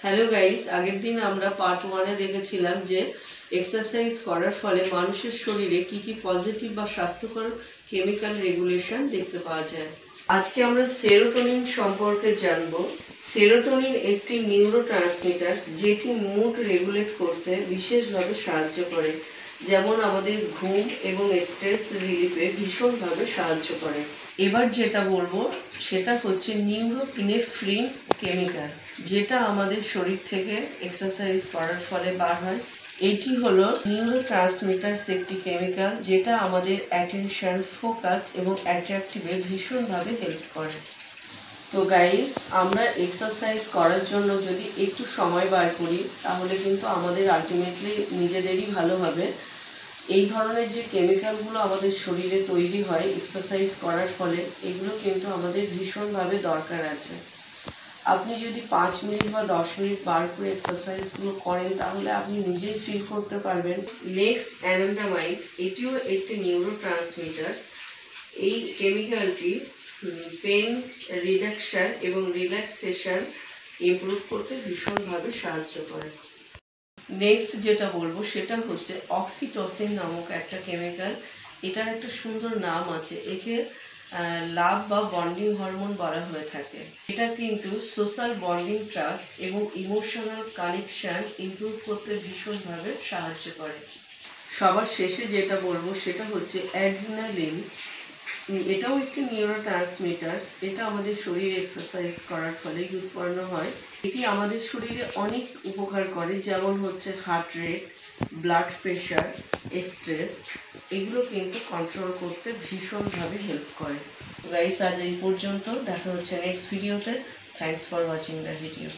Hello guys, আগের দিন আমরা পার্ট 1-এ দেখেছিলাম যে এক্সারসাইজ করার ফলে মানুষের শরীরে কি কি পজিটিভ বা স্বাস্থ্যকর কেমিক্যাল রেগুলেশন দেখতে পাওয়া যায়। আজকে আমরা সেরোটোনিন সম্পর্কে জানব। সেরোটোনিন একটি নিউরোট্রান্সমিটার যেটি মুড রেগুলেট করতে বিশেষভাবে সাহায্য করে, যেমন আমাদের ঘুম এবং স্ট্রেস রিলিফে ভীষণভাবে সাহায্য করে। এবার যেটা বলবো সেটা হচ্ছে নিউরোপিনেফ্রিন কেমিক্যাল, যেটা আমাদের শরীর থেকে এক্সারসাইজ করার ফলে বার হয়। এটি হলো নিউরোট্রান্সমিটারস একটি কেমিক্যাল যেটা আমাদের অ্যাটেনশন, ফোকাস এবং অ্যাট্রাকটিভে ভীষণভাবে হেল্প করে। তো গাইস, আমরা এক্সারসাইজ করার জন্য যদি একটু সময় বার করি তাহলে কিন্তু আমাদের আলটিমেটলি নিজেদেরই ভালো হবে। এই ধরনের যে কেমিক্যালগুলো আমাদের শরীরে তৈরি হয় এক্সারসাইজ করার ফলে, এগুলো কিন্তু আমাদের ভীষণভাবে দরকার আছে। আপনি যদি 5 মিনিট বা 10 মিনিট বার করে এক্সারসাইজগুলো করেন তাহলে আপনি নিজেই ফিল করতে পারবেন। নেক্সট, অ্যানান্ডামাইড, এটিও একটি নিউরোট্রান্সমিটার। এই কেমিক্যালটি পেন রিডাকশন এবং রিল্যাক্সেশন ইমপ্রুভ করতে ভীষণভাবে সাহায্য করে। নেক্সট যেটা বলবো সেটা হচ্ছে অক্সিটোসিন নামক একটা কেমিক্যাল। এটার একটা সুন্দর নাম আছে, একে লাভ বা বন্ডিং হরমোন বলা হয়ে থাকে। এটা কিন্তু সোশ্যাল বন্ডিং, ট্রাস্ট এবং ইমোশনাল কানেকশন ইমপ্রুভ করতে ভীষণভাবে সাহায্য করে। সবার শেষে যেটা বলবো সেটা হচ্ছে অ্যাড্রিনালিন। এটাও একটি নিউরোট্রান্সমিটার। এটা আমাদের শরীরে এক্সারসাইজ করার ফলে উৎপন্ন হয়। এটি আমাদের শরীরে অনেক উপকার করে, যেমন হচ্ছে heart rate, blood pressure, stress, এগুলো কিন্তু কন্ট্রোল করতে ভীষণভাবে হেল্প করে। গাইস, আজ এই পর্যন্ত। দেখা হচ্ছে নেক্সট ভিডিওতে। Thanks for watching the video.